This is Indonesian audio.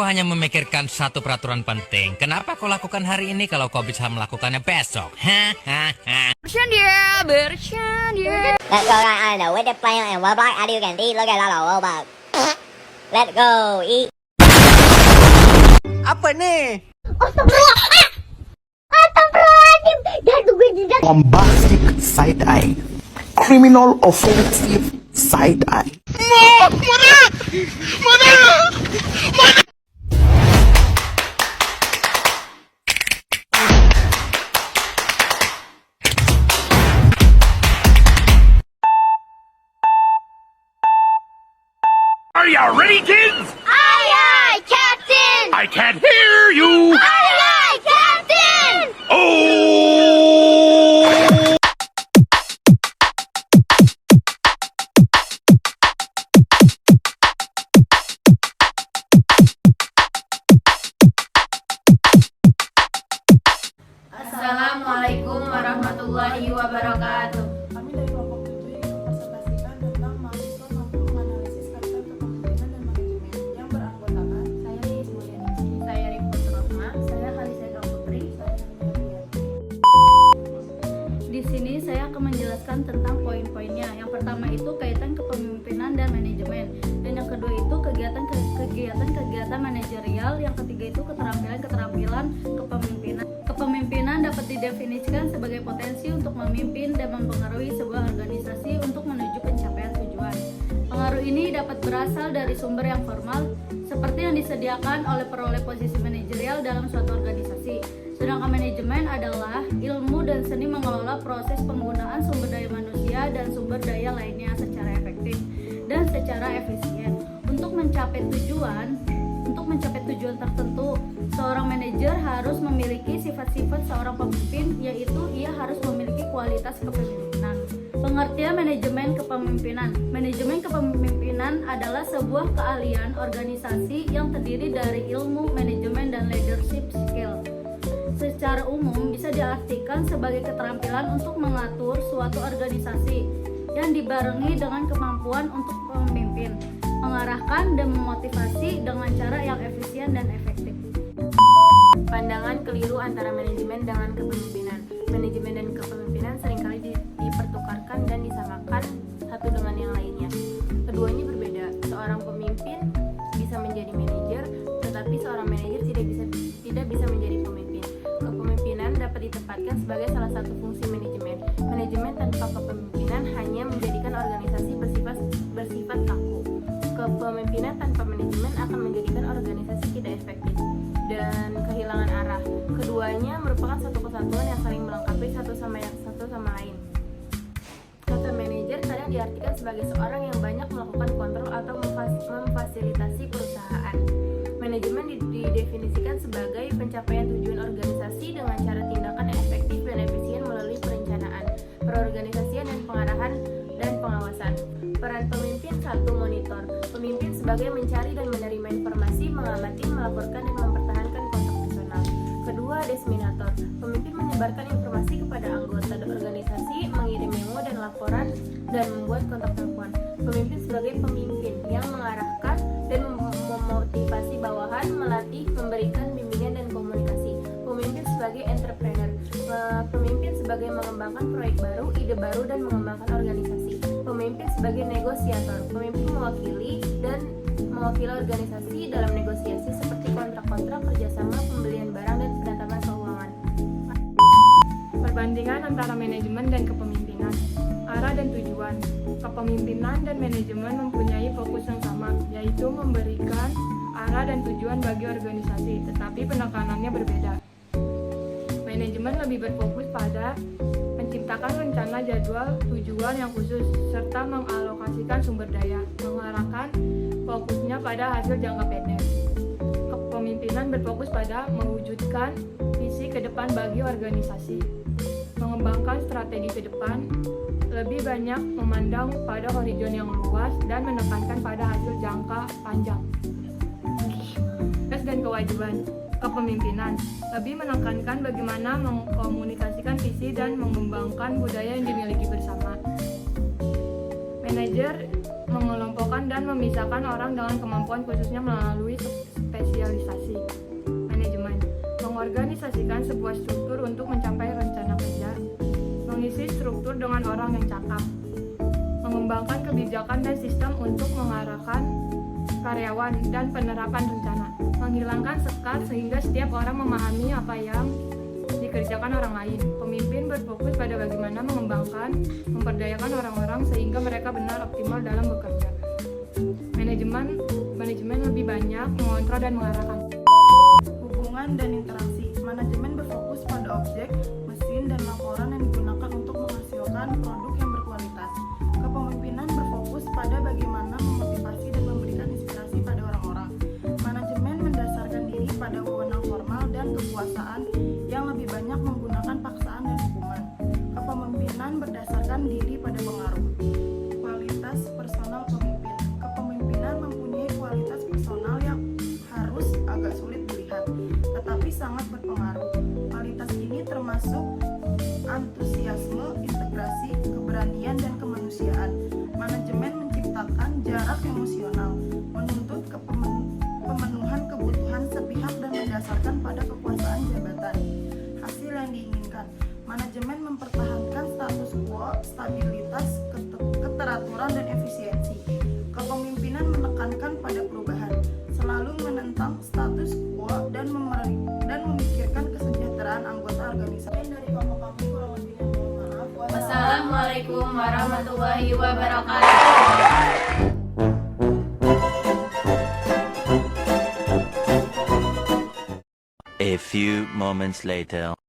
hanya memikirkan satu peraturan penting. Kenapa kau lakukan hari ini kalau kau bisa melakukannya besok? Bercanda. Let's go right on the with the plan and Roblox. How do you can see? Look at all the Roblox. Let's go eat. Apa nih? Bombastic side eye, criminal offensive side eye. Are you ready, kids? Aye, aye, Captain. I can't hear you. Aye, aye, Captain. Oh! Assalamualaikum warahmatullahi wabarakatuh. Kami dari kelompok 7 ingin mempresentasikan tentang mahasiswa mampu menganalisis karakter kepemimpinan dan manajemen yang beranggotakan Saya Liis Mulyaningsi, saya Rifat Rahma, saya Khalisah Putri, saya Haniati. Di sini saya akan menjelaskan tentang poin-poinnya. Yang pertama itu kaitan kepemimpinan dan manajemen, dan yang kedua itu kegiatan manajerial, yang ketiga itu keterampilan kepemimpinan. Kepemimpinan dapat didefinisikan sebagai potensi untuk memimpin dan mempengaruhi sebuah organisasi untuk menuju pencapaian tujuan. Pengaruh ini dapat berasal dari sumber yang formal, seperti yang disediakan oleh peroleh posisi manajerial dalam suatu organisasi. Sedangkan manajemen adalah ilmu dan seni mengelola proses penggunaan sumber daya manusia dan sumber daya lainnya secara efektif dan secara efisien. Untuk mencapai tujuan tertentu, seorang manajer harus memiliki sifat-sifat seorang pemimpin, yaitu ia harus memiliki kualitas kepemimpinan. Pengertian manajemen kepemimpinan. Manajemen kepemimpinan adalah sebuah keahlian organisasi yang terdiri dari ilmu manajemen dan leadership skill. Secara umum bisa diartikan sebagai keterampilan untuk mengatur suatu organisasi yang dibarengi dengan kemampuan untuk memimpin, mengarahkan dan memotivasi dengan cara yang efisien dan efektif. Pandangan keliru antara manajemen dengan kepemimpinan. Manajemen dan kepemimpinan seringkali dipertukarkan dan disamakan satu dengan yang lainnya. Keduanya berbeda. Seorang pemimpin bisa menjadi manajer, tetapi seorang manajer tidak bisa menjadi pemimpin. Kepemimpinan dapat ditempatkan sebagai salah satu fungsi manajemen. Manajemen tanpa kepemimpinan hanya menjadikan organisasi bersifat kaku. Kepemimpinan tanpa manajemen akan menjadikan organisasi tidak efektif dan kehilangan arah. Keduanya merupakan satu kesatuan yang saling melengkapi satu sama lain. Kata manajer kadang diartikan sebagai seorang yang banyak melakukan kontrol atau memfasilitasi perusahaan. Manajemen didefinisikan sebagai pencapaian tujuan organisasi dengan cara tindakan yang efektif dan efisien melalui perencanaan, perorganisasian dan pengarahan dan pengawasan. Peran pemimpin 1. Monitor. Pemimpin sebagai mencari dan menerima informasi, mengamati, melaporkan dan mempertahankan kontak personal. Kedua, disseminator. Pemimpin menyebarkan informasi kepada anggota organisasi, mengirim memo dan laporan dan membuat kontak telepon. Pemimpin sebagai pemimpin yang mengarahkan dan memotivasi bawahan, melatih, memberikan bimbingan dan komunikasi. Pemimpin sebagai entrepreneur. Pemimpin sebagai mengembangkan proyek baru, ide baru dan mengembangkan organisasi. Pemimpin sebagai negosiator. Pemimpin mewakili organisasi dalam negosiasi seperti kontrak-kontrak kerjasama, pembelian barang dan penanaman keuangan. Perbandingan antara manajemen dan kepemimpinan. Arah dan tujuan. Kepemimpinan dan manajemen mempunyai fokus yang sama, yaitu memberikan arah dan tujuan bagi organisasi, tetapi penekanannya berbeda. Manajemen lebih berfokus pada menciptakan rencana jadwal tujuan yang khusus, serta mengalokasikan sumber daya, mengarahkan fokusnya pada hasil jangka pendek. Kepemimpinan berfokus pada mewujudkan visi ke depan bagi organisasi, mengembangkan strategi ke depan, lebih banyak memandang pada horizon yang luas dan menekankan pada hasil jangka panjang. Tugas dan kewajiban. Kepemimpinan lebih menekankan bagaimana mengkomunikasikan visi dan mengembangkan budaya yang dimiliki bersama. Manajer mengelompokkan dan memisahkan orang dengan kemampuan khususnya melalui spesialisasi. Manajemen mengorganisasikan sebuah struktur untuk mencapai rencana kerja, mengisi struktur dengan orang yang cakap, mengembangkan kebijakan dan sistem untuk mengarahkan karyawan dan penerapan rencana, menghilangkan sekat sehingga setiap orang memahami apa yang dikerjakan orang lain. Pemimpin berfokus pada bagaimana mengembangkan, memperdayakan orang-orang sehingga mereka benar optimal dalam bekerja. Manajemen lebih banyak mengontrol dan mengarahkan. Hubungan dan interaksi. Manajemen berfokus pada objek, mesin, dan laporan yang digunakan untuk menghasilkan produk yang berkualitas. Kepemimpinan berfokus pada bagaimana memotivasi dan memberikan inspirasi pada orang-orang. Manajemen mendasarkan diri pada wewenang formal dan kekuasaan yang lebih banyak menggunakan paksaan dan hukuman. Kepemimpinan berdasarkan diri pada pengaruh. Kualitas personal pemimpin. Kepemimpinan mempunyai kualitas personal yang harus agak sulit dilihat, tetapi sangat berpengaruh. Kualitas ini termasuk antusiasme, integrasi, keberanian, dan kemanusiaan. Manajemen menciptakan jarak emosional, menuntut pemenuhan kebutuhan sepihak dan berdasarkan pada kekuasaan jabatan. Hasil yang diinginkan. Manajemen mempertahankan status quo, stabilitas, keteraturan, dan efisiensi. Kepemimpinan menekankan pada perubahan, selalu menentang status quo dan memikirkan kesejahteraan anggota organisasi. Dari kami kurang lebihnya mohon maaf. Wassalamualaikum warahmatullahi wabarakatuh. A few moments later.